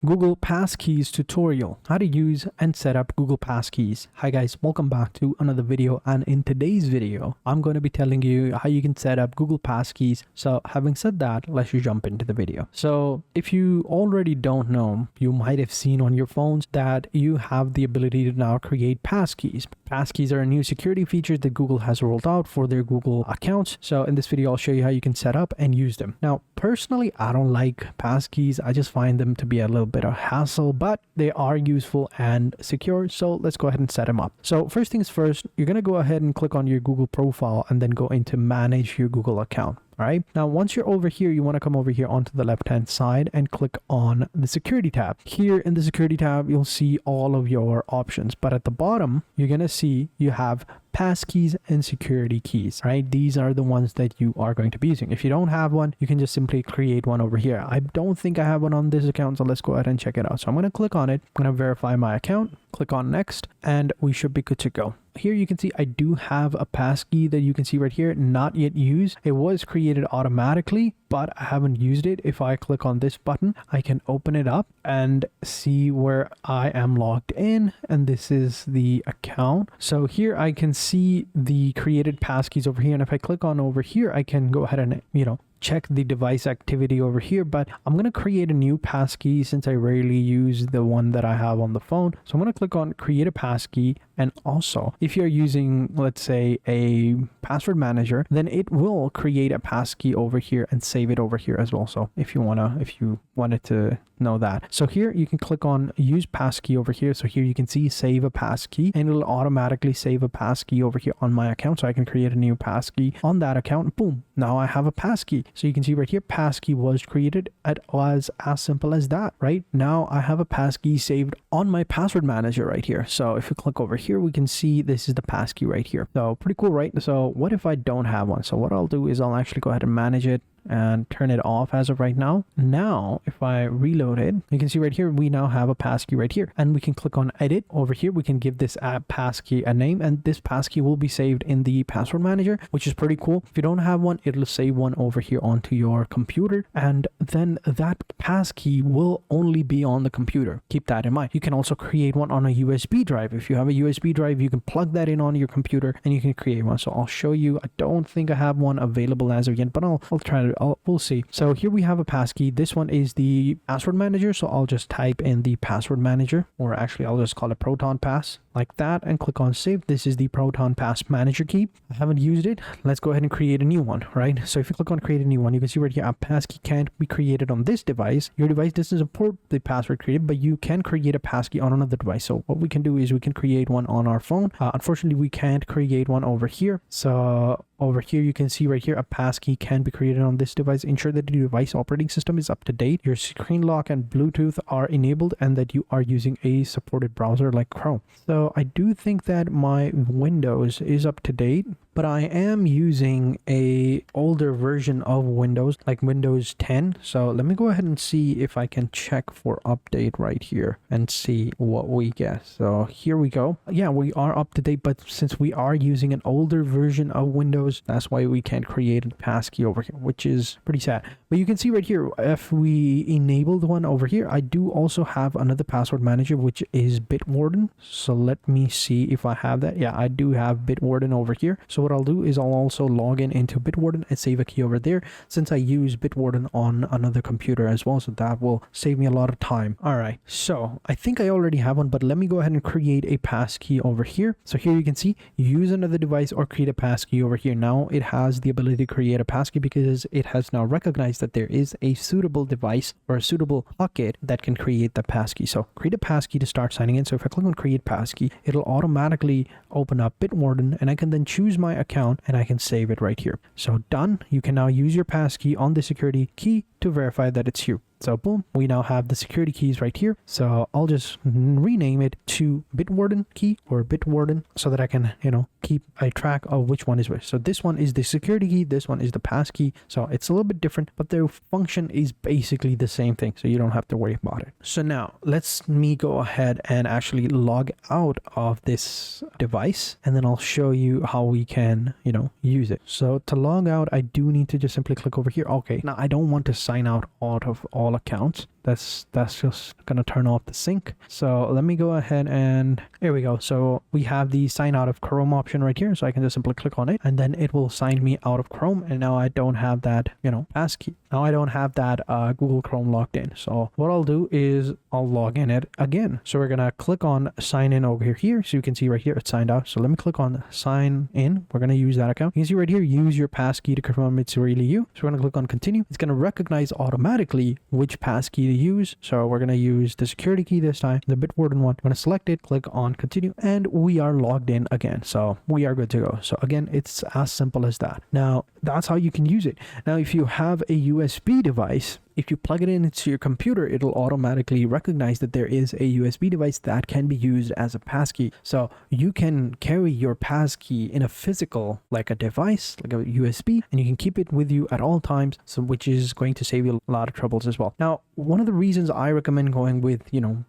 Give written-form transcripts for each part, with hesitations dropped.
Google Passkeys tutorial, how to use and set up Google Passkeys. Hi guys, welcome back to another video, and in today's video I'm going to be telling you how you can set up Google Passkeys. So having said that, let's just jump into the video. So if you already don't know, you might have seen on your phones that you have the ability to now create passkeys. Passkeys are a new security feature that Google has rolled out for their Google accounts. So in this video I'll show you how you can set up and use them. Now personally, I don't like passkeys. I just find them to be a little bit of hassle, but they are useful and secure. So let's go ahead and set them up. So first things first, you're going to go ahead and click on your Google profile and then go into manage your Google account. All right. Now, once you're over here, you want to come over here onto the left-hand side and click on the security tab. Here in the security tab, you'll see all of your options, but at the bottom, you're going to see you have passkeys and security keys, right? These are the ones that you are going to be using. If you don't have one, you can just simply create one over here. I don't think I have one on this account, so let's go ahead and check it out. So I'm going to click on it. I'm going to verify my account, click on next, and we should be good to go. Here you can see I do have a passkey that you can see right here, not yet used. It was created automatically, but I haven't used it. If I click on this button, I can open it up and see where I am logged in, and this is the account. So here I can see the created passkeys over here, and if I click on over here, I can go ahead and check the device activity over here, but I'm going to create a new passkey since I rarely use the one that I have on the phone. So I'm going to click on create a passkey. And also, if you're using, let's say, a password manager, then it will create a passkey over here and save it over here as well. So if you wanted to know that. So here you can click on use passkey over here. So here you can see save a passkey, and it'll automatically save a passkey over here on my account. So I can create a new passkey on that account. Boom. Now I have a passkey. So you can see right here, passkey was created. It was as simple as that, right? Now I have a passkey saved on my password manager right here. So if you click over here, we can see this is the passkey right here. So pretty cool, right? So what if I don't have one? So what I'll do is I'll actually go ahead and manage it and turn it off as of right now. Now, if I reload it, you can see right here, we now have a passkey right here, and we can click on edit over here. We can give this passkey a name, and this passkey will be saved in the password manager, which is pretty cool. If you don't have one, it'll save one over here onto your computer, and then that passkey will only be on the computer. Keep that in mind. You can also create one on a USB drive. If you have a USB drive, you can plug that in on your computer and you can create one. So I'll show you. I don't think I have one available as of yet, but I'll try to. We'll see. So here we have a passkey. This one is the password manager. So I'll just type in the password manager, or actually I'll just call it Proton Pass like that and click on save. This is the Proton Pass manager key. I haven't used it. Let's go ahead and create a new one, right? So if you click on create a new one, you can see right here, a passkey can't be created on this device. Your device doesn't support the password created, but you can create a passkey on another device. So what we can do is we can create one on our phone. Unfortunately, we can't create one over here. So over here, you can see right here, a passkey can be created on this device. Ensure that the device operating system is up to date, your screen lock and Bluetooth are enabled, and that you are using a supported browser like Chrome. So I do think that my Windows is up to date, but I am using a older version of Windows, like Windows 10. So let me go ahead and see if I can check for update right here and see what we get. So here we go. Yeah, we are up to date, but since we are using an older version of Windows, that's why we can't create a passkey over here, which is pretty sad. But you can see right here, if we enabled one over here, I do also have another password manager, which is Bitwarden. So let me see if I have that. Yeah, I do have Bitwarden over here. So what I'll do is I'll also log in into Bitwarden and save a key over there, since I use Bitwarden on another computer as well. So that will save me a lot of time. All right. So I think I already have one, but let me go ahead and create a passkey over here. So here you can see use another device or create a passkey over here. Now it has the ability to create a passkey because it has now recognized that there is a suitable device or a suitable pocket that can create the passkey. So create a passkey to start signing in. So if I click on create passkey, it'll automatically open up Bitwarden, and I can then choose my account and I can save it right here. So done. You can now use your passkey on the security key to verify that it's you. So boom, we now have the security keys right here. So I'll just rename it to Bitwarden key or Bitwarden so that I can, keep a track of which one is which. So this one is the security key. This one is the passkey. So it's a little bit different, but their function is basically the same thing. So you don't have to worry about it. So now let's me go ahead and actually log out of this device, and then I'll show you how we can, use it. So to log out, I do need to just simply click over here. Okay, now I don't want to sign out of all accounts. that's just gonna turn off the sync. So let me go ahead and there we go. So we have the sign out of Chrome option right here. So I can just simply click on it and then it will sign me out of Chrome. And now I don't have that, passkey. Now I don't have that Google Chrome logged in. So what I'll do is I'll log in it again. So we're gonna click on sign in over here. So you can see right here it's signed out. So let me click on sign in. We're gonna use that account. You can see right here, use your passkey to confirm it's really you. So we're gonna click on continue. It's gonna recognize automatically which passkey to use. So we're gonna use the security key this time, the Bitwarden one. I'm gonna select it, click on continue, and we are logged in again. So we are good to go. So again, it's as simple as that. Now that's how you can use it. Now if you have a USB device, if you plug it into your computer, it'll automatically recognize that there is a USB device that can be used as a passkey. So you can carry your passkey in a physical, like a device, like a USB, and you can keep it with you at all times. So which is going to save you a lot of troubles as well. Now, one of the reasons I recommend going with,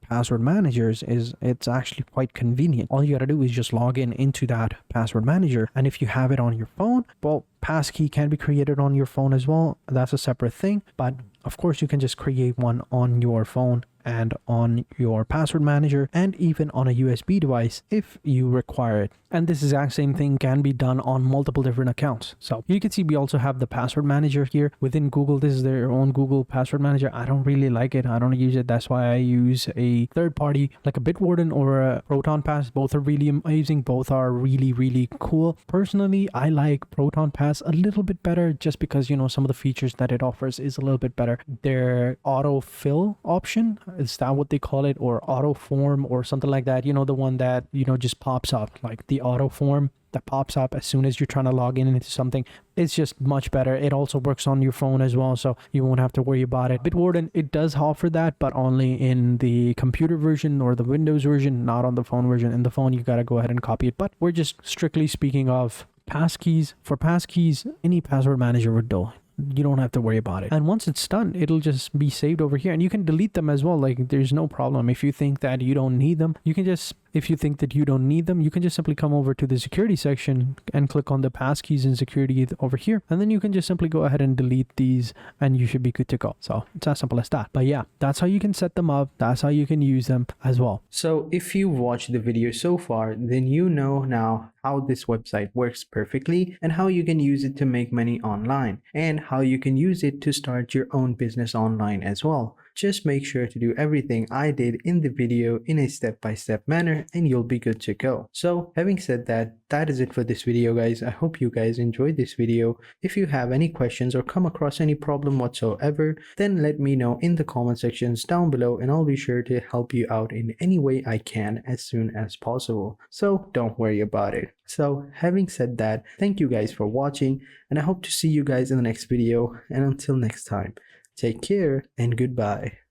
password managers is it's actually quite convenient. All you got to do is just log in into that password manager. And if you have it on your phone, well, passkey can be created on your phone as well. That's a separate thing, but of course you can just create one on your phone and on your password manager and even on a USB device if you require it. And this exact same thing can be done on multiple different accounts. So you can see we also have the password manager here within Google. This is their own Google password manager. I don't really like it. I don't use it. That's why I use a third party like a Bitwarden or a Proton Pass. Both are really amazing. Both are really, really cool. Personally, I like Proton Pass a little bit better just because, some of the features that it offers is a little bit better. Their autofill option, is that what they call it, or auto form or something like that, the one that just pops up, like the auto form that pops up as soon as you're trying to log in into something. It's just much better. It also works on your phone as well, so you won't have to worry about it. Bitwarden, it does offer that, but only in the computer version or the Windows version, not on the phone version. In the phone, you got to go ahead and copy it, but we're just strictly speaking of passkeys. For passkeys, any password manager would do. You don't have to worry about it, and once it's done, it'll just be saved over here, and you can delete them as well. Like, there's no problem. If you think that you don't need them, you can just simply come over to the security section and click on the passkeys and security over here, and then you can just simply go ahead and delete these and you should be good to go. So it's as simple as that. But yeah, that's how you can set them up. That's how you can use them as well. So if you've watched the video so far, then you know now how this website works perfectly and how you can use it to make money online and how you can use it to start your own business online as well. Just make sure to do everything I did in the video in a step-by-step manner and you'll be good to go. So having said that, that is it for this video, guys. I hope you guys enjoyed this video. If you have any questions or come across any problem whatsoever, then let me know in the comment sections down below and I'll be sure to help you out in any way I can as soon as possible. So don't worry about it. So having said that, thank you guys for watching and I hope to see you guys in the next video, and until next time, take care and goodbye.